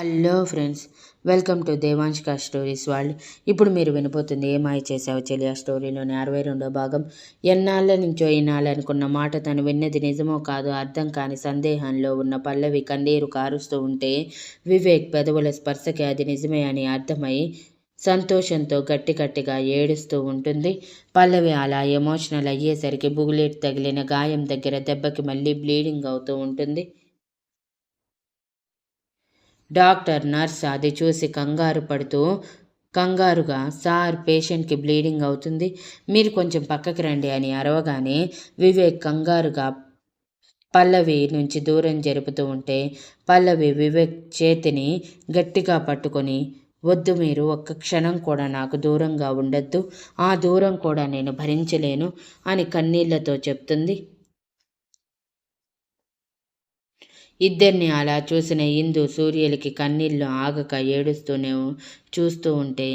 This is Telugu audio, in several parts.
హలో ఫ్రెండ్స్, వెల్కమ్ టు దేవాంష్క స్టోరీస్ వరల్డ్. ఇప్పుడు మీరు వినపోతుంది ఏ మాయ చేసావు చెలియా స్టోరీలోని 62వ భాగం. ఎన్నాళ్ళ నుంచో ఈనాలనుకున్న మాట తను విన్నది నిజమో కాదో అర్థం కాని సందేహంలో ఉన్న పల్లవి కన్నీరు కారుస్తూ ఉంటే వివేక్ పెదవుల స్పర్శకి అది నిజమే అని అర్థమై సంతోషంతో గట్టిగా ఏడుస్తూ ఉంటుంది. పల్లవి అలా ఎమోషనల్ అయ్యేసరికి బుగులెట్ తగిలిన గాయం దగ్గర దెబ్బకి మళ్ళీ బ్లీడింగ్ అవుతూ ఉంటుంది. డాక్టర్, నర్స్ అది చూసి కంగారుగా సార్, పేషెంట్కి బ్లీడింగ్ అవుతుంది, మీరు కొంచెం పక్కకి రండి అని అరవగానే వివేక్ కంగారుగా పల్లవి నుంచి దూరం జరుపుతూ ఉంటే పల్లవి వివేక్ చేతిని గట్టిగా పట్టుకొని, వద్దు, మీరు ఒక్క క్షణం కూడా నాకు దూరంగా ఉండొద్దు, ఆ దూరం కూడా నేను భరించలేను అని కన్నీళ్లతో చెప్తుంది. ఇద్దరిని అలా చూసిన ఇందు సూర్యలకి కన్నీళ్లు ఆగక ఏడుస్తూనే చూస్తూ ఉంటే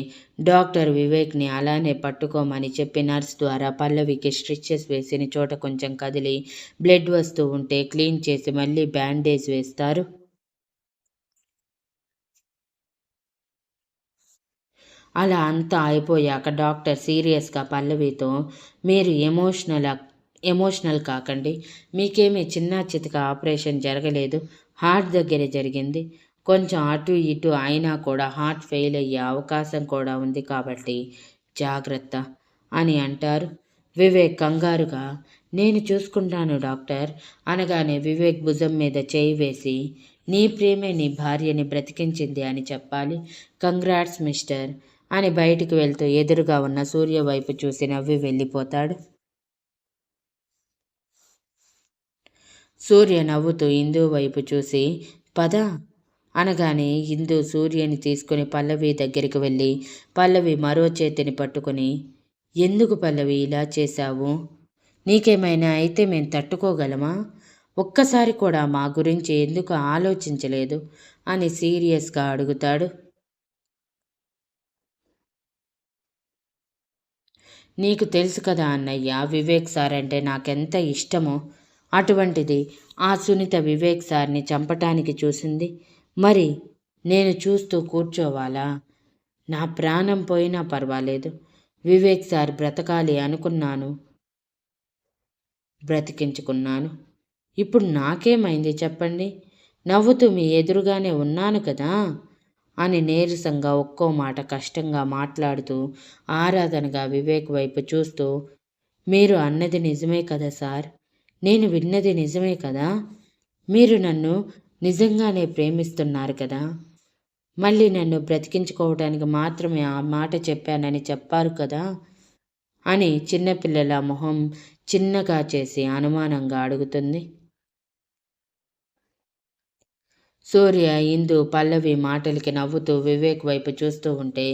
డాక్టర్ వివేక్ని అలానే పట్టుకోమని చెప్పి నర్స్ ద్వారా పల్లవికి స్టిచెస్ వేసిన చోట కొంచెం కదిలి బ్లడ్ వస్తూ ఉంటే క్లీన్ చేసి మళ్ళీ బ్యాండేజ్ వేస్తారు. అలా అంతా అయిపోయాక డాక్టర్ సీరియస్గా పల్లవితో, మీరు ఎమోషనల్ కాకండి, మీకేమీ చిన్న చితక ఆపరేషన్ జరగలేదు, హార్ట్ దగ్గరే జరిగింది, కొంచెం అటు ఇటు అయినా కూడా హార్ట్ ఫెయిల్ అయ్యే అవకాశం కూడా ఉంది కాబట్టి జాగ్రత్త అని అంటారు. వివేక్ కంగారుగా, నేను చూసుకుంటాను డాక్టర్ అనగానే వివేక్ భుజం మీద చేయి వేసి, నీ ప్రేమే నీ భార్యని బ్రతికించింది అని చెప్పాలి, కంగ్రాట్స్ మిస్టర్ అని బయటికి వెళ్తూ ఎదురుగా ఉన్న సూర్య వైపు చూసి నవ్వి వెళ్ళిపోతాడు. సూర్య నవ్వుతూ ఇందు వైపు చూసి పద అనగానే ఇందు సూర్యని తీసుకుని పల్లవి దగ్గరికి వెళ్ళి పల్లవి మరో చేతిని పట్టుకుని, ఎందుకు పల్లవి ఇలా చేశావు, నీకేమైనా అయితే మేము తట్టుకోగలమా, ఒక్కసారి కూడా మా గురించి ఎందుకు ఆలోచించలేదు అని సీరియస్గా అడుగుతాడు. నీకు తెలుసు కదా అన్నయ్య, వివేక్ సార్ అంటే నాకెంత ఇష్టమో, అటువంటిది ఆ సునీత వివేక్ సార్ని చంపటానికి చూసింది, మరి నేను చూస్తూ కూర్చోవాలా, నా ప్రాణం పోయినా పర్వాలేదు, వివేక్ సార్ బ్రతకాలి అనుకున్నాను, బ్రతికించుకున్నాను, ఇప్పుడు నాకేమైంది చెప్పండి, నవ్వుతూ మీ ఎదురుగానే ఉన్నాను కదా అని నీరసంగా ఒక్కో మాట కష్టంగా మాట్లాడుతూ ఆరాధనగా వివేక్ వైపు చూస్తూ, మీరు అన్నది నిజమే కదా సార్, నేను విన్నది నిజమే కదా, మీరు నన్ను నిజంగానే ప్రేమిస్తున్నారు కదా, మళ్ళీ నన్ను బ్రతికించుకోవడానికి మాత్రమే ఆ మాట చెప్పానని చెప్పారు కదా అని చిన్నపిల్లల మొహం చిన్నగా చేసి అనుమానంగా అడుగుతుంది. సూర్య, ఇందు, పల్లవి మాటలకి నవ్వుతూ వివేక్ వైపు చూస్తూ ఉంటే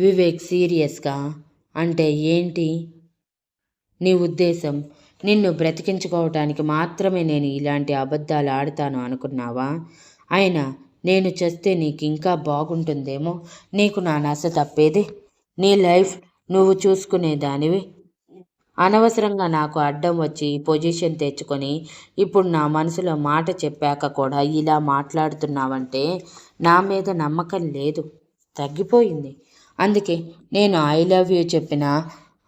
వివేక్ సీరియస్గా, అంటే ఏంటి నీ ఉద్దేశం, నిన్ను బ్రతికించుకోవటానికి మాత్రమే నేను ఇలాంటి అబద్ధాలు ఆడతాను అనుకున్నావా, అయినా నేను చేస్తే నీకు ఇంకా బాగుంటుందేమో, నీకు నా నస తప్పేది, నీ లైఫ్ నువ్వు చూసుకునేదానివి, అనవసరంగా నాకు అడ్డం వచ్చి ఈ పొజిషన్ తెచ్చుకొని ఇప్పుడు నా మనసులో మాట చెప్పాక కూడా ఇలా మాట్లాడుతున్నావంటే నా మీద నమ్మకం లేదు, తగ్గిపోయింది, అందుకే నేను ఐ లవ్ యూ చెప్పిన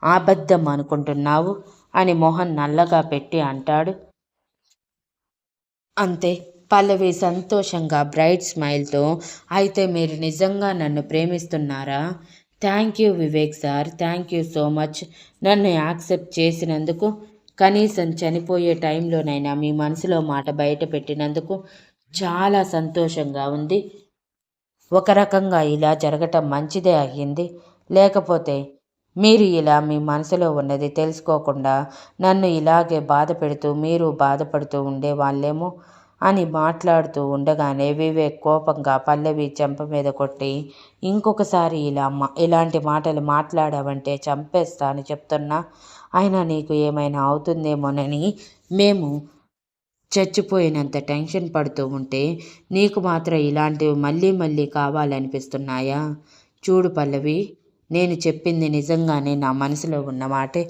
అబద్ధం అనుకుంటున్నావు అని మొహం నల్లగా పెట్టి అంటాడు. అంతే. పల్లవి సంతోషంగా బ్రైట్ స్మైల్తో, అయితే మీరు నిజంగా నన్ను ప్రేమిస్తున్నారా, thank you Vivek sir, thank you so much, నన్ను యాక్సెప్ట్ చేసినందుకు, కనీసం చనిపోయే టైంలోనైనా మీ మనసులో మాట బయట పెట్టినందుకు చాలా సంతోషంగా ఉంది, ఒక రకంగా ఇలా జరగటం మంచిదే అయ్యింది, లేకపోతే మీరు ఇలా మీ మనసులో ఉన్నది తెలుసుకోకుండా నన్ను ఇలాగే బాధ పెడుతూ మీరు బాధపడుతూ ఉండేవాళ్ళేమో అని మాట్లాడుతూ ఉండగానే వివేక్ కోపంగా పల్లవి చెంప మీద కొట్టి, ఇంకొకసారి ఇలాంటి మాటలు మాట్లాడావంటే చంపేస్తా అని చెప్తున్నా, అయినా నీకు ఏమైనా అవుతుందేమోనని మేము చచ్చిపోయినంత టెన్షన్ పడుతూ ఉంటే నీకు మాత్రం ఇలాంటివి మళ్ళీ మళ్ళీ కావాలనిపిస్తున్నాయా, చూడు పల్లవి, నేను చెప్పింది నిజంగానే నా మనసులో ఉన్న మాటే,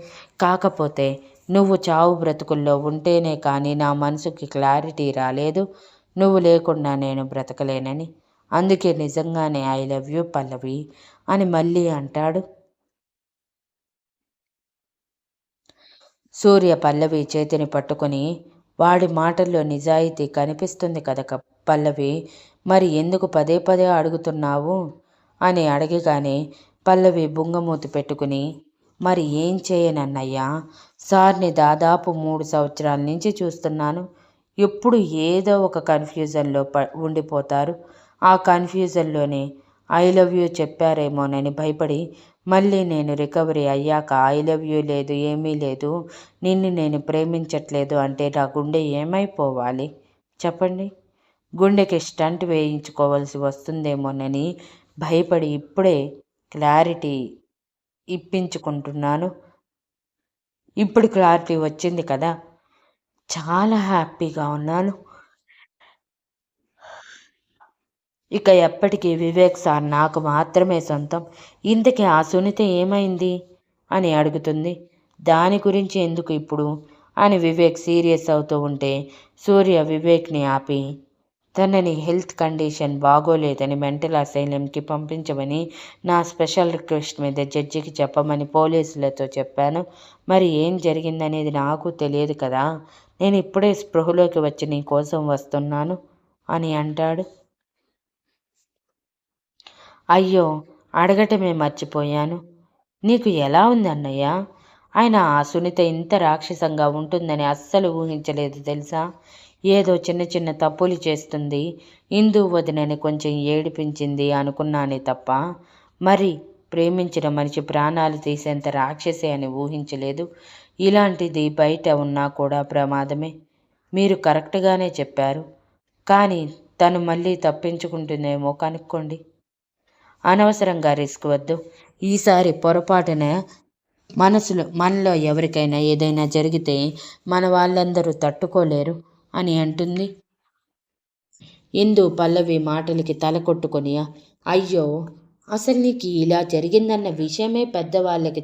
కాకపోతే నువ్వు చావు బ్రతుకుల్లో ఉంటేనే కానీ నా మనసుకి క్లారిటీ రాలేదు, నువ్వు లేకుండా నేను బ్రతకలేనని, అందుకే నిజంగానే ఐ లవ్ యూ పల్లవి అని మళ్ళీ అంటాడు. సూర్య పల్లవి చేతిని పట్టుకొని, వాడి మాటల్లో నిజాయితీ కనిపిస్తుంది కదా పల్లవి, మరి ఎందుకు పదే పదే అడుగుతున్నావు అని అడగగానే పల్లవి బుంగమూతి పెట్టుకుని, మరి ఏం చేయనన్నయ్యా, సార్ని దాదాపు 3 సంవత్సరాల నుంచి చూస్తున్నాను. ఎప్పుడు ఏదో ఒక కన్ఫ్యూజన్లో ఉండిపోతారు. ఆ కన్ఫ్యూజన్లోనే ఐ లవ్ యూ చెప్పారేమోనని భయపడి మళ్ళీ నేను రికవరీ అయ్యాక ఐ లవ్ యూ లేదు, ఏమీ లేదు, నిన్ను నేను ప్రేమించట్లేదు అంటే నా గుండె ఏమైపోవాలి చెప్పండి. గుండెకి స్టంట్ వేయించుకోవాల్సి వస్తుందేమోనని భయపడి ఇప్పుడే క్లారిటీ ఇప్పించుకుంటున్నాను. ఇప్పుడు క్లారిటీ వచ్చింది కదా, చాలా హ్యాపీగా ఉన్నాను. ఇక ఎప్పటికీ వివేక్ సార్ నాకు మాత్రమే సొంతం. ఇంతకీ ఆ సునీత ఏమైంది అని అడుగుతుంది. దాని గురించి ఎందుకు ఇప్పుడు అని వివేక్ సీరియస్ అవుతూ ఉంటే సూర్య వివేక్ని ఆపి, తనని హెల్త్ కండిషన్ బాగోలేదని మెంటల్ అసైలంకి పంపించమని నా స్పెషల్ రిక్వెస్ట్ మీద జడ్జికి చెప్పమని పోలీసులతో చెప్పాను. మరి ఏం జరిగిందనేది నాకు తెలియదు కదా, నేను ఇప్పుడే స్పృహలోకి వచ్చి నీ కోసం వస్తున్నాను అని అంటాడు. అయ్యో, అడగటమే మర్చిపోయాను. నీకు ఎలా ఉంది అన్నయ్య? ఆయన ఆ సునీత ఇంత రాక్షసంగా ఉంటుందని అస్సలు ఊహించలేదు తెలుసా. ఏదో చిన్న చిన్న తప్పులు చేస్తుంది, ఇందు వదినని కొంచెం ఏడిపించింది అనుకున్నానే తప్ప, మరి ప్రేమించిన మనిషి ప్రాణాలు తీసేంత రాక్షసి అని ఊహించలేదు. ఇలాంటిది బయట ఉన్నా కూడా ప్రమాదమే. మీరు కరెక్ట్గానే చెప్పారు. కానీ తను మళ్ళీ తప్పించుకుంటుందేమో కనుక్కోండి. అనవసరంగా రిస్క్ వద్దు. ఈసారి పొరపాటున మనలో ఎవరికైనా ఏదైనా జరిగితే మన వాళ్ళందరూ తట్టుకోలేరు అని అంటుంది. ఇందు పల్లవి మాటలకి తల కొట్టుకొని, అయ్యో, అసలు నీకు ఇలా జరిగిందన్న విషయమే పెద్దవాళ్ళకి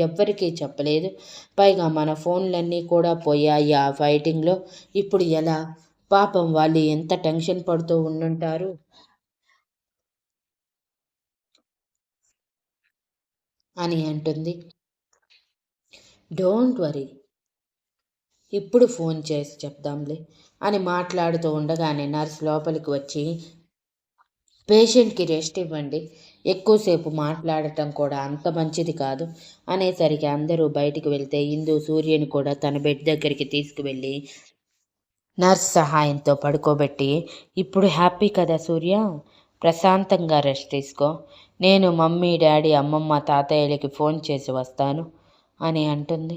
ఎవ్వరికీ చెప్పలేదు. పైగా మన ఫోన్లన్నీ కూడా పోయాయి ఆ ఫైటింగ్లో. ఇప్పుడు ఎలా? పాపం వాళ్ళు ఎంత టెన్షన్ పడుతూ ఉండుంటారు అని అంటుంది. డోంట్ వరీ, ఇప్పుడు ఫోన్ చేసి చెప్దాంలే అని మాట్లాడుతూ ఉండగానే నర్స్ లోపలికి వచ్చి, పేషెంట్కి రెస్ట్ ఇవ్వండి, ఎక్కువసేపు మాట్లాడటం కూడా అంత మంచిది కాదు అనేసరికి అందరూ బయటికి వెళ్తే ఇందు సూర్యని కూడా తన బెడ్ దగ్గరికి తీసుకువెళ్ళి నర్స్ సహాయంతో పడుకోబెట్టి, ఇప్పుడు హ్యాపీ కదా సూర్య, ప్రశాంతంగా రెస్ట్ తీసుకో, నేను మమ్మీ డాడీ అమ్మమ్మ తాతయ్యలకి ఫోన్ చేసి వస్తాను అని అంటుంది.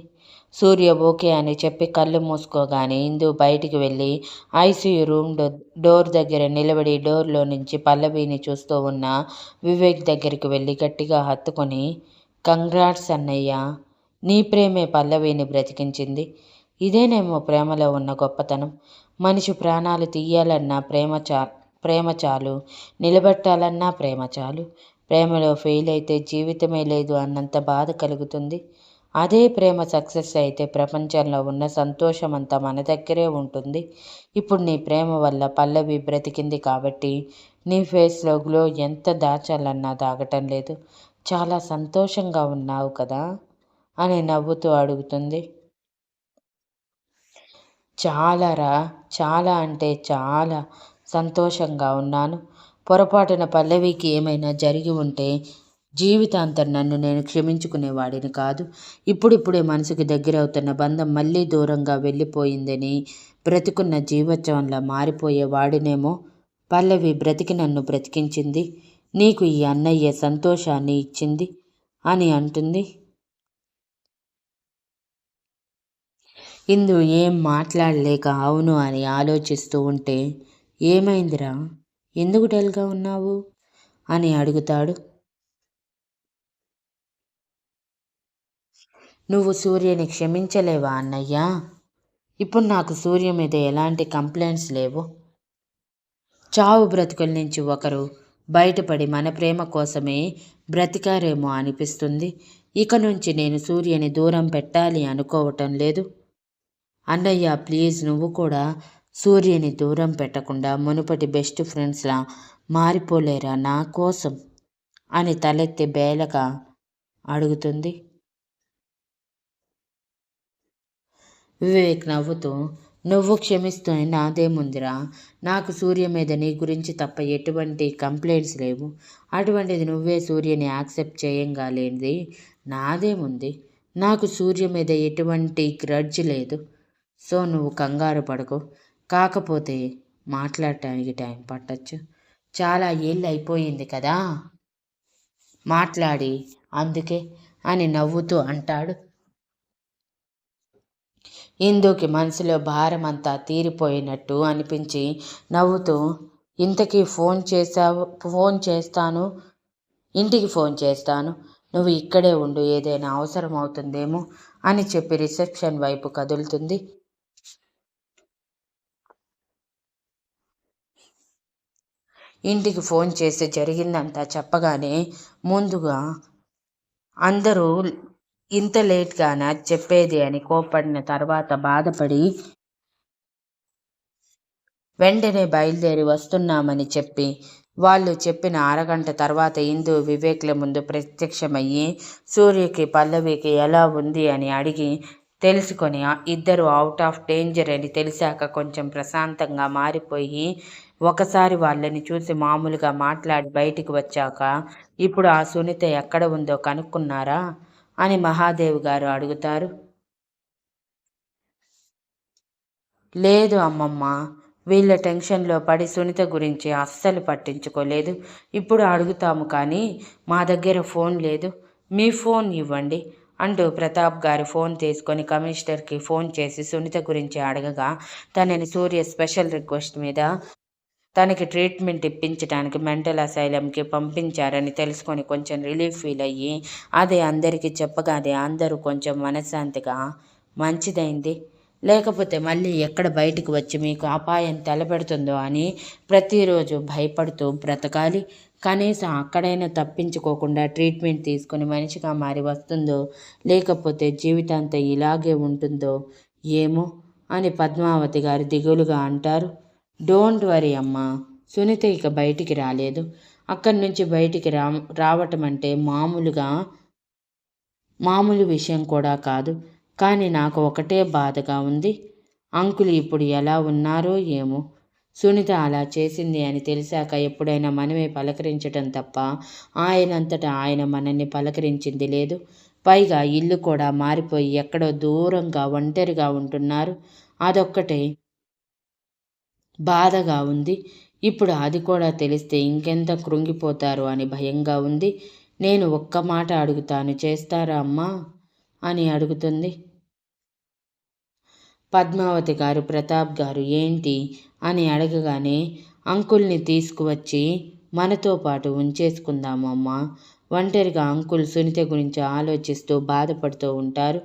సూర్య ఓకే అని చెప్పి కళ్ళు మూసుకోగానే ఇందు బయటికి వెళ్ళి ఐసీయూ రూమ్ డోర్ దగ్గర నిలబడి డోర్లో నుంచి పల్లవిని చూస్తూ ఉన్న వివేక్ దగ్గరికి వెళ్ళి గట్టిగా హత్తుకొని, కంగ్రాట్స్ అన్నయ్య, నీ ప్రేమే పల్లవిని బ్రతికించింది. ఇదేనేమో ప్రేమలో ఉన్న గొప్పతనం. మనిషి ప్రాణాలు తీయాలన్నా ప్రేమ చాలు, నిలబెట్టాలన్నా ప్రేమ చాలు. ప్రేమలో ఫెయిల్ అయితే జీవితమే లేదు అన్నంత బాధ కలుగుతుంది. అదే ప్రేమ సక్సెస్ అయితే ప్రపంచంలో ఉన్న సంతోషమంతా మన దగ్గరే ఉంటుంది. ఇప్పుడు నీ ప్రేమ వల్ల పల్లవి బ్రతికింది కాబట్టి నీ ఫేస్లో గ్లో ఎంత దాచాలన్నా దాగటం లేదు. చాలా సంతోషంగా ఉన్నావు కదా అని నవ్వుతూ అడుగుతుంది. చాలారా, చాలా అంటే చాలా సంతోషంగా ఉన్నాను. పొరపాటున పల్లవికి ఏమైనా జరిగి ఉంటే జీవితాంతం నన్ను నేను క్షమించుకునేవాడిని కాదు. ఇప్పుడిప్పుడే మనసుకి దగ్గరవుతున్న బంధం మళ్ళీ దూరంగా వెళ్ళిపోయిందని బ్రతికున్న జీవోత్సవంలా మారిపోయేవాడినేమో. పల్లవి బ్రతికి నన్ను బ్రతికించింది. నీకు ఈ అన్నయ్య సంతోషాన్ని ఇచ్చింది అని అంటుంది. ఇందు ఏం మాట్లాడలేక అవును అని ఆలోచిస్తూ ఉంటే, ఏమైందిరా, ఎందుకు డల్గా ఉన్నావు అని అడుగుతాడు. నువ్వు సూర్యని క్షమించలేవా అన్నయ్యా? ఇప్పుడు నాకు సూర్య మీద ఎలాంటి కంప్లైంట్స్ లేవు. చావు బ్రతుకుల నుంచి ఒకరు బయటపడి మన ప్రేమ కోసమే బ్రతికారేమో అనిపిస్తుంది. ఇక నుంచి నేను సూర్యని దూరం పెట్టాలి అనుకోవటం లేదు. అన్నయ్య ప్లీజ్, నువ్వు కూడా సూర్యని దూరం పెట్టకుండా మునుపటి బెస్ట్ ఫ్రెండ్స్లా మారిపోలేరా నా కోసం అని తలెత్తి బేలగా అడుగుతుంది. వివేక్ నవ్వుతూ, నువ్వు క్షమిస్తే నాదేముందిరా, నాకు సూర్య మీద నీ గురించి తప్ప ఎటువంటి కంప్లైంట్స్ లేవు. అటువంటిది నువ్వే సూర్యని యాక్సెప్ట్ చేయంగా లేనిది నాదేముంది. నాకు సూర్య మీద ఎటువంటి గ్రడ్జ్ లేదు. సో నువ్వు కంగారు పడకు. కాకపోతే మాట్లాడటానికి టైం పట్టచ్చు. చాలా ఏళ్ళు అయిపోయింది కదా మాట్లాడి, అందుకే అని నవ్వుతూ అంటాడు. ఇందుకి మనసులో భారం అంతా తీరిపోయినట్టు అనిపించి నవ్వుతూ, ఇంతకీ ఫోన్ చేస్తాను, ఇంటికి ఫోన్ చేస్తాను, నువ్వు ఇక్కడే ఉండు, ఏదైనా అవసరం అవుతుందేమో అని చెప్పి రిసెప్షన్ వైపు కదులుతుంది. ఇంటికి ఫోన్ చేసి జరిగిందంతా చెప్పగానే ముందుగా అందరూ ఇంత లేట్గానా చెప్పేది అని కోప్పడిన తర్వాత బాధపడి వెంటనే బయలుదేరి వస్తున్నామని చెప్పి వాళ్ళు చెప్పిన అరగంట తర్వాత ఇందు వివేక్ల ముందు ప్రత్యక్షమయ్యి సూర్యకి పల్లవికి ఎలా ఉంది అని అడిగి తెలుసుకొని ఇద్దరు అవుట్ ఆఫ్ డేంజర్ అని తెలిసాక కొంచెం ప్రశాంతంగా మారిపోయి ఒకసారి వాళ్ళని చూసి మామూలుగా మాట్లాడి బయటికి వచ్చాక ఇప్పుడు ఆ సునీత ఎక్కడ ఉందో కనుక్కున్నారా అని మహాదేవ్ గారు అడుగుతారు. లేదు అమ్మమ్మ, వీళ్ళ టెన్షన్లో పడి సునీత గురించి అస్సలు పట్టించుకోలేదు. ఇప్పుడు అడుగుతాము కానీ మా దగ్గర ఫోన్ లేదు, మీ ఫోన్ ఇవ్వండి అంటూ ప్రతాప్ గారి ఫోన్ తీసుకొని కమిషనర్కి ఫోన్ చేసి సునీత గురించి అడగగా తనని సూర్య స్పెషల్ రిక్వెస్ట్ మీద తనకి ట్రీట్మెంట్ ఇప్పించడానికి మెంటల్ అసైలంకి పంపించారని తెలుసుకొని కొంచెం రిలీఫ్ ఫీల్ అయ్యి అదే అందరికీ చెప్పగానే అందరూ కొంచెం మనశ్శాంతిగా మంచిదైంది, లేకపోతే మళ్ళీ ఎక్కడ బయటకు వచ్చి మీకు అపాయం తలపెడుతుందో అని ప్రతిరోజు భయపడుతూ బ్రతకాలి. కనీసం అక్కడైనా తప్పించుకోకుండా ట్రీట్మెంట్ తీసుకుని మనిషిగా మారి వస్తుందో లేకపోతే జీవితాంతం ఇలాగే ఉంటుందో ఏమో అని పద్మావతి గారు దిగులుగా అంటారు. డోంట్ వరీ అమ్మా, సునీత ఇక బయటికి రాలేదు. అక్కడి నుంచి బయటికి రావటం అంటే మామూలు విషయం కూడా కాదు. కానీ నాకు ఒకటే బాధగా ఉంది, అంకుల్ ఇప్పుడు ఎలా ఉన్నారో ఏమో. సునీత అలా చేసింది అని తెలిసాక ఎప్పుడైనా మనమే పలకరించటం తప్ప ఆయనంతటా ఆయన మనల్ని పలకరించింది లేదు. పైగా ఇల్లు కూడా మారిపోయి ఎక్కడో దూరంగా ఒంటరిగా ఉంటున్నారు. అదొక్కటే బాధగా ఉంది. ఇప్పుడు అది కూడా తెలిస్తే ఇంకెంత కృంగిపోతారో అని భయంగా ఉంది. నేను ఒక్క మాట అడుగుతాను, చేస్తారా అమ్మా అని అడుగుతుంది. పద్మావతి గారు ప్రతాప్ గారు ఏంటి అని అడగగానే అంకుల్ని తీసుకువచ్చి మనతో పాటు ఉంచేసుకుందాము అమ్మా. ఒంటరిగా అంకుల్ సునీత గురించి ఆలోచిస్తూ బాధపడుతూ ఉంటారు.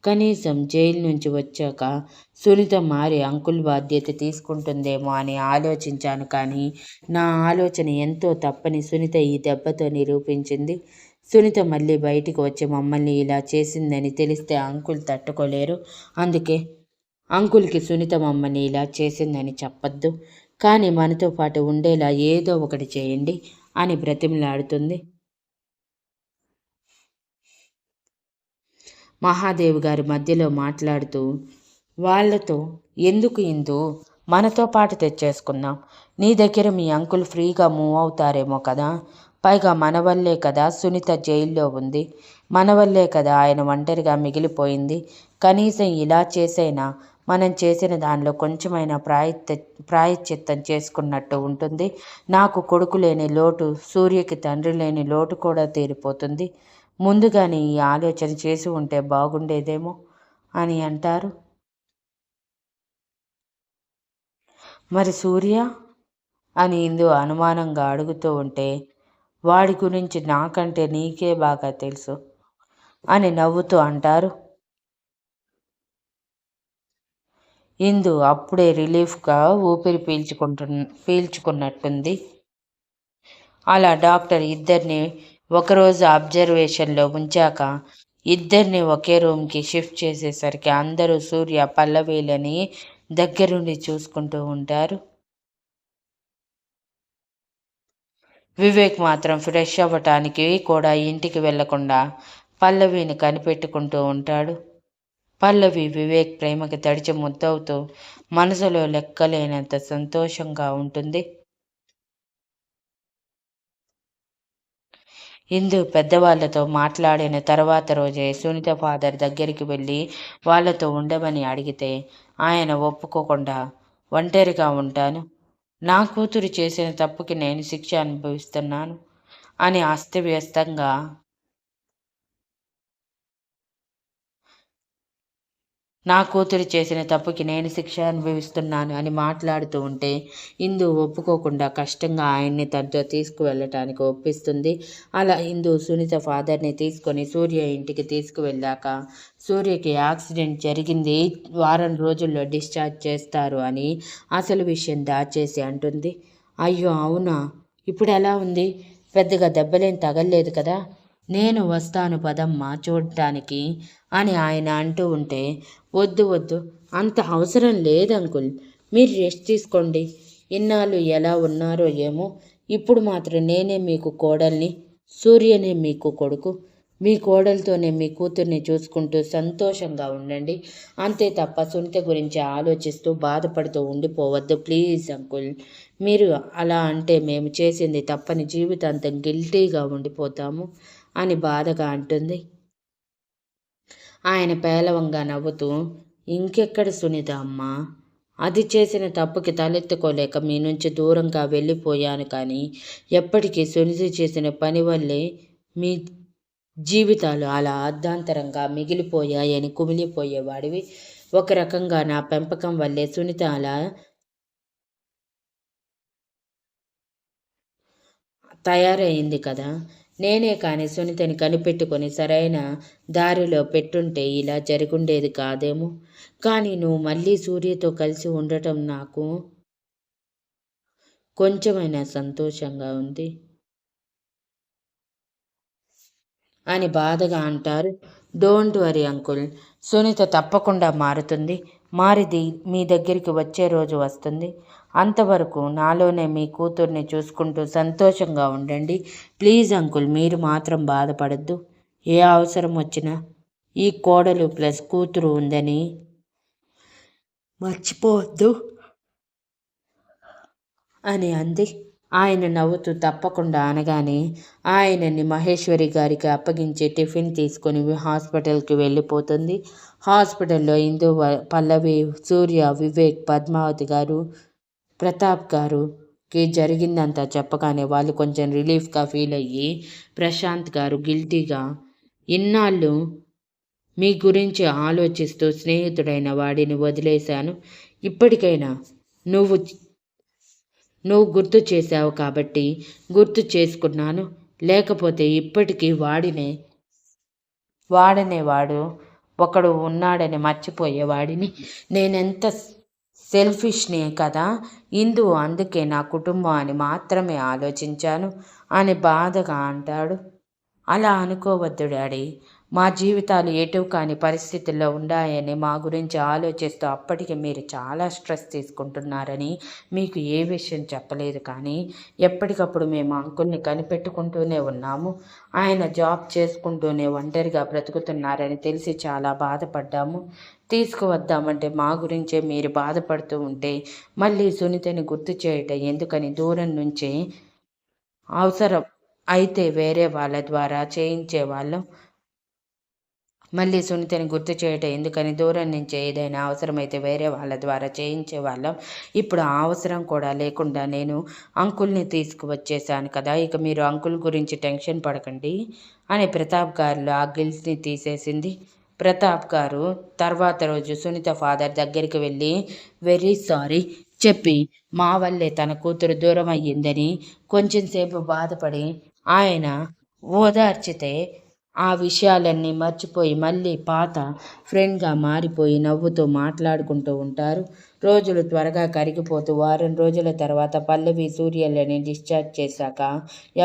కనీసం జైలు నుంచి వచ్చాక సునీత మారి అంకుల్ బాధ్యత తీసుకుంటుందేమో అని ఆలోచించాను కానీ నా ఆలోచన ఎంతో తప్పని సునీత ఈ దెబ్బతో నిరూపించింది. సునీత మళ్ళీ బయటికి వచ్చి మమ్మల్ని ఇలా చేసిందని తెలిస్తే అంకుల్ తట్టుకోలేరు. అందుకే అంకుల్కి సునీత మమ్మల్ని ఇలా చేసిందని చెప్పొద్దు, కానీ మనతో పాటు ఉండేలా ఏదో ఒకటి చేయండి అని బ్రతిమలాడుతుంది. మహాదేవ్ గారు మధ్యలో మాట్లాడుతూ, వాళ్ళతో ఎందుకు ఇందు, మనతో పాటు తెచ్చేసుకుందాం. నీ దగ్గర మీ అంకుల్ ఫ్రీగా మూవ్ అవుతారేమో కదా. పైగా మన వల్లే కదా సునీత జైల్లో ఉంది, మన వల్లే కదా ఆయన ఒంటరిగా మిగిలిపోయింది. కనీసం ఇలా చేసైనా మనం చేసిన దానిలో కొంచెమైనా ప్రాయశ్చిత్తం చేసుకున్నట్టు ఉంటుంది. నాకు కొడుకు లేని లోటు, సూర్యకి తండ్రి లేని లోటు కూడా తీరిపోతుంది. ముందుగానే ఈ ఆలోచన చేసి ఉంటే బాగుండేదేమో అని అంటారు. మరి సూర్య అని ఇందు అనుమానంగా అడుగుతూ ఉంటే, వాడి గురించి నాకంటే నీకే బాగా తెలుసు అని నవ్వుతూ అంటారు. ఇందు అప్పుడే రిలీఫ్గా ఊపిరి పీల్చుకున్నట్టుంది. అలా డాక్టర్ ఇద్దరిని ఒకరోజు అబ్జర్వేషన్లో ఉంచాక ఇద్దరిని ఒకే రూమ్కి షిఫ్ట్ చేసేసరికి అందరూ సూర్య పల్లవీలని దగ్గరుండి చూసుకుంటూ ఉంటారు. వివేక్ మాత్రం ఫ్రెష్ అవ్వటానికి కూడా ఇంటికి వెళ్లకుండా పల్లవిని కనిపెట్టుకుంటూ ఉంటాడు. పల్లవి వివేక్ ప్రేమకి తడిచి ముద్దవుతూ మనసులో లెక్కలేనంత సంతోషంగా ఉంటుంది. ఇందు పెద్దవాళ్లతో మాట్లాడిన తర్వాత రోజే సునీత ఫాదర్ దగ్గరికి వెళ్ళి వాళ్ళతో ఉండమని అడిగితే ఆయన ఒప్పుకోకుండా ఒంటరిగా ఉంటాను, నా కూతురు చేసిన తప్పుకి నేను శిక్ష అనుభవిస్తున్నాను అని అస్తవ్యస్తంగా నా కూతురు చేసిన తప్పుకి నేను శిక్ష అనుభవిస్తున్నాను అని మాట్లాడుతూ ఉంటే ఇందు ఒప్పుకోకుండా కష్టంగా ఆయన్ని తనతో తీసుకువెళ్ళటానికి ఒప్పిస్తుంది. అలా ఇందు సునీత ఫాదర్ని తీసుకొని సూర్య ఇంటికి తీసుకువెళ్ళాక సూర్యకి యాక్సిడెంట్ జరిగింది, వారం రోజుల్లో డిశ్చార్జ్ చేస్తారు అని అసలు విషయం దాచేసి అంటుంది. అయ్యో అవునా, ఇప్పుడు ఎలా ఉంది, పెద్దగా దెబ్బలేం తగల్లేదు కదా, నేను వస్తాను పదమ్మా చూడటానికి అని ఆయన అంటూ ఉంటే, వద్దు వద్దు, అంత అవసరం లేదు అంకుల్, మీరు రెస్ట్ తీసుకోండి, ఇన్నాళ్ళు ఎలా ఉన్నారో ఏమో, ఇప్పుడు మాత్రం నేనే మీకు కోడల్ని, సూర్యనే మీకు కొడుకు, మీ కోడలతోనే మీ కూతుర్ని చూసుకుంటూ సంతోషంగా ఉండండి, అంతే తప్ప సునీత గురించి ఆలోచిస్తూ బాధపడుతూ ఉండిపోవద్దు ప్లీజ్ అంకుల్, మీరు అలా అంటే మేము చేసింది తప్పని జీవితాంతం గిల్టీగా ఉండిపోతాము అని బాధగా అంటుంది. ఆయన పేలవంగా నవ్వుతూ, ఇంకెక్కడ సునీత అమ్మా, అది చేసిన తప్పుకి తలెత్తుకోలేక మీ నుంచి దూరంగా వెళ్ళిపోయాను, కానీ ఎప్పటికీ సునీత చేసిన పని వల్లే మీ జీవితాలు అలా అర్ధాంతరంగా మిగిలిపోయాయని కుమిలిపోయేవాడివి, ఒక రకంగా నా పెంపకం వల్లే సునీత అలా తయారయింది కదా, నేనే కానీ సునీతని కనిపెట్టుకొని సరైన దారిలో పెట్టుంటే ఇలా జరుగుండేది కాదేమో, కానీ నువ్వు మళ్ళీ సూర్యతో కలిసి ఉండటం నాకు కొంచెమైనా సంతోషంగా ఉంది అని బాధగా అంటారు. డోంట్ వరీ అంకుల్, సునీత తప్పకుండా మారుతుంది, మారిది మీ దగ్గరికి వచ్చే రోజు వస్తుంది, అంతవరకు నాలోనే మీ కూతుర్ని చూసుకుంటూ సంతోషంగా ఉండండి ప్లీజ్ అంకుల్, మీరు మాత్రం బాధపడద్దు, ఏ అవసరం వచ్చినా ఈ కోడలు ప్లస్ కూతురు ఉందని మర్చిపోవద్దు అని అంది. ఆయన నవ్వుతూ తప్పకుండా అనగానే ఆయనని మహేశ్వరి గారికి అప్పగించి టిఫిన్ తీసుకొని హాస్పిటల్కి వెళ్ళిపోతుంది. హాస్పిటల్లో ఇందు, పల్లవి, సూర్య, వివేక్, పద్మావతి గారు, ప్రతాప్ గారుకి జరిగిందంతా చెప్పగానే వాళ్ళు కొంచెం రిలీఫ్గా ఫీల్ అయ్యి, ప్రశాంత్ గారు గిల్టీగా, ఇన్నాళ్ళు మీ గురించి ఆలోచిస్తూ స్నేహితుడైన వాడిని వదిలేశాను, ఇప్పటికైనా నువ్వు నువ్వు గుర్తు చేశావు కాబట్టి గుర్తు చేసుకున్నాను, లేకపోతే ఇప్పటికీ వాడు ఒకడు ఉన్నాడని మర్చిపోయేవాడిని, నేనెంత సెల్ఫిష్ని కదా ఇందు, అందుకే నా కుటుంబం అని మాత్రమే ఆలోచించాను అని బాధగా అంటాడు. అలా అనుకోవద్దు డాడీ, మా జీవితాలు ఎటు కాని పరిస్థితుల్లో ఉన్నాయని మా గురించి ఆలోచిస్తూ అప్పటికి మీరు చాలా స్ట్రెస్ తీసుకుంటున్నారని మీకు ఏ విషయం చెప్పలేదు, కానీ ఎప్పటికప్పుడు మేము అంకుల్ని కనిపెట్టుకుంటూనే ఉన్నాము, ఆయన జాబ్ చేసుకుంటూనే ఒంటరిగా బ్రతుకుతున్నారని తెలిసి చాలా బాధపడ్డాము, తీసుకువద్దామంటే మా గురించే మీరు బాధపడుతూ ఉంటే మళ్ళీ సునీతని గుర్తు చేయటం ఎందుకని దూరం నుంచే అవసరం అయితే వేరే వాళ్ళ ద్వారా చేయించేవాళ్ళం, మళ్ళీ సునీతని గుర్తు చేయటం ఎందుకని దూరం నుంచి ఏదైనా అవసరమైతే వేరే వాళ్ళ ద్వారా చేయించేవాళ్ళం, ఇప్పుడు ఆ అవసరం కూడా లేకుండా నేను అంకుల్ని తీసుకువచ్చేసాను కదా, ఇక మీరు అంకుల్ గురించి టెన్షన్ పడకండి అని ప్రతాప్ గారిలో ఆ గిల్ట్ని తీసేసింది. ప్రతాప్ గారు తర్వాత రోజు సునీత ఫాదర్ దగ్గరికి వెళ్ళి వెరీ సారీ చెప్పి, మా వల్లే తన కూతురు దూరం అయ్యిందని కొంచెం సేపు బాధపడి ఆయన ఓదార్చితే ఆ విషయాలన్నీ మర్చిపోయి మళ్ళీ పాత ఫ్రెండ్గా మారిపోయి నవ్వుతూ మాట్లాడుకుంటూ ఉంటారు. రోజులు త్వరగా కరిగిపోతూ వారం రోజుల తర్వాత పల్లవి సూర్యలని డిశ్చార్జ్ చేశాక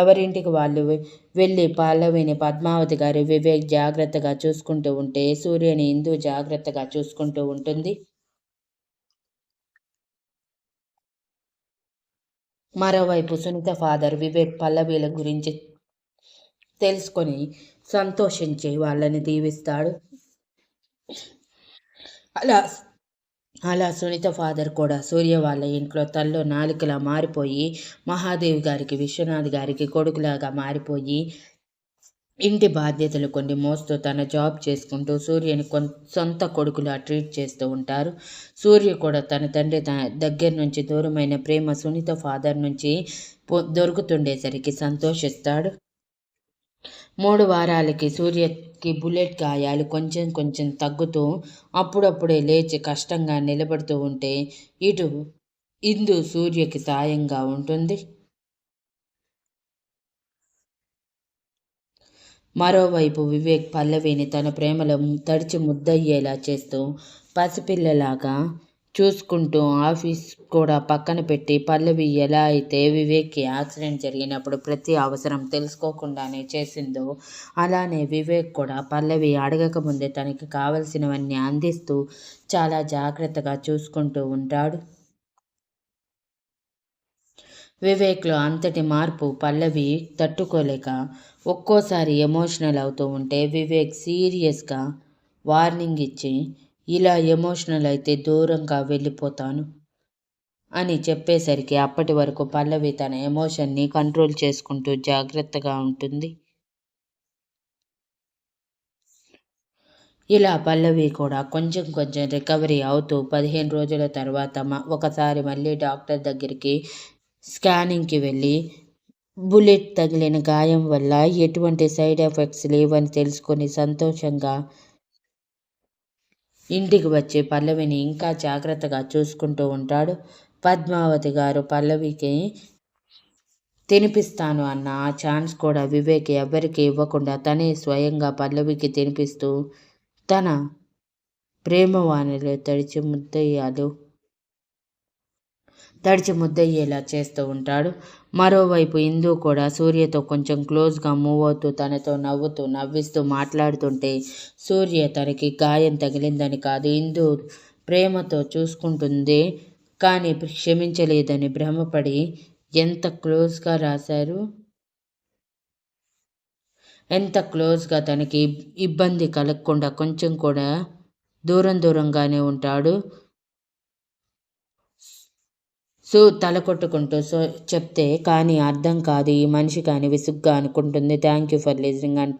ఎవరింటికి వాళ్ళు వెళ్ళి పల్లవిని పద్మావతి గారు, వివేక్ జాగ్రత్తగా చూసుకుంటూ ఉంటే సూర్యని ఇందు జాగ్రత్తగా చూసుకుంటూ ఉంటుంది. మరోవైపు సునీత ఫాదర్ వివేక్ పల్లవీల గురించి తెలుసుకొని సంతోషించి వాళ్ళని దీవిస్తాడు. అలా అలా సునీత ఫాదర్ కూడా సూర్య వాళ్ళ ఇంట్లో తల్లో నాలుకలా మారిపోయి మహాదేవి గారికి విశ్వనాథ్ గారికి కొడుకులాగా మారిపోయి ఇంటి బాధ్యతలు కొన్ని మోస్తూ తన జాబ్ చేసుకుంటూ సూర్యని సొంత కొడుకులా ట్రీట్ చేస్తూ ఉంటారు. సూర్య కూడా తన తండ్రి దగ్గర నుంచి దూరమైన ప్రేమ సునీత ఫాదర్ నుంచి దొరుకుతుండేసరికి సంతోషిస్తాడు. 3 వారాలకి సూర్యకి బుల్లెట్ గాయాలు కొంచెం కొంచెం తగ్గుతూ అప్పుడప్పుడే లేచి కష్టంగా నిలబడుతూ ఉంటే ఇటు ఇందు సూర్యకి సాయంగా ఉంటుంది. మరోవైపు వివేక్ పల్లవిని తన ప్రేమలో తడిచి ముద్దయ్యేలా చేస్తూ పసిపిల్లలాగా చూసుకుంటూ ఆఫీస్ కూడా పక్కన పెట్టి పల్లవి ఎలా అయితే వివేక్కి యాక్సిడెంట్ జరిగినప్పుడు ప్రతి అవసరం తెలుసుకోకుండానే చేసిందో అలానే వివేక్ కూడా పల్లవి అడగకముందే తనకి కావలసినవన్నీ అందిస్తూ చాలా జాగ్రత్తగా చూసుకుంటూ ఉంటాడు. వివేక్లో అంతటి మార్పు పల్లవి తట్టుకోలేక ఒక్కోసారి ఎమోషనల్ అవుతూ ఉంటే వివేక్ సీరియస్గా వార్నింగ్ ఇచ్చి ఇలా ఎమోషనల్ అయితే దూరంగా వెళ్ళిపోతాను అని చెప్పేసరికి అప్పటి వరకు పల్లవి తన ఎమోషన్ని కంట్రోల్ చేసుకుంటూ జాగ్రత్తగా ఉంటుంది. ఇలా పల్లవి కూడా కొంచెం కొంచెం రికవరీ అవుతూ 15 రోజుల తర్వాత ఒకసారి మళ్ళీ డాక్టర్ దగ్గరికి స్కానింగ్కి వెళ్ళి బుల్లెట్ తగిలిన గాయం వల్ల ఎటువంటి సైడ్ ఎఫెక్ట్స్ లేవని తెలుసుకొని సంతోషంగా ఇంటికి వచ్చి పల్లవిని ఇంకా జాగ్రత్తగా చూసుకుంటూ ఉంటాడు. పద్మావతి గారు పల్లవికి తినిపిస్తాను అన్న ఆ ఛాన్స్ కూడా వివేక్ ఎవరికి ఇవ్వకుండా తనే స్వయంగా పల్లవికి తినిపిస్తూ తన ప్రేమవాణిలో తడిచి ముద్దయ్యేలా చేస్తూ ఉంటాడు. మరోవైపు ఇందు కూడా సూర్యతో కొంచెం క్లోజ్గా మూవ్ అవుతూ తనతో నవ్విస్తూ మాట్లాడుతుంటే సూర్య తనకి గాయం తగిలిందని కాదు ఇందు ప్రేమతో చూసుకుంటుంది కానీ క్షమించలేదని భ్రమపడి ఎంత క్లోజ్గా రాశారు, ఎంత క్లోజ్గా తనకి ఇబ్బంది కలగకుండా కొంచెం కూడా దూరంగానే ఉంటాడు. తల కొట్టుకుంటూ చెప్తే కానీ అర్థం కాదు ఈ మనిషి కానీ విసుగ్గా అనుకుంటుంది. Thank you for listening and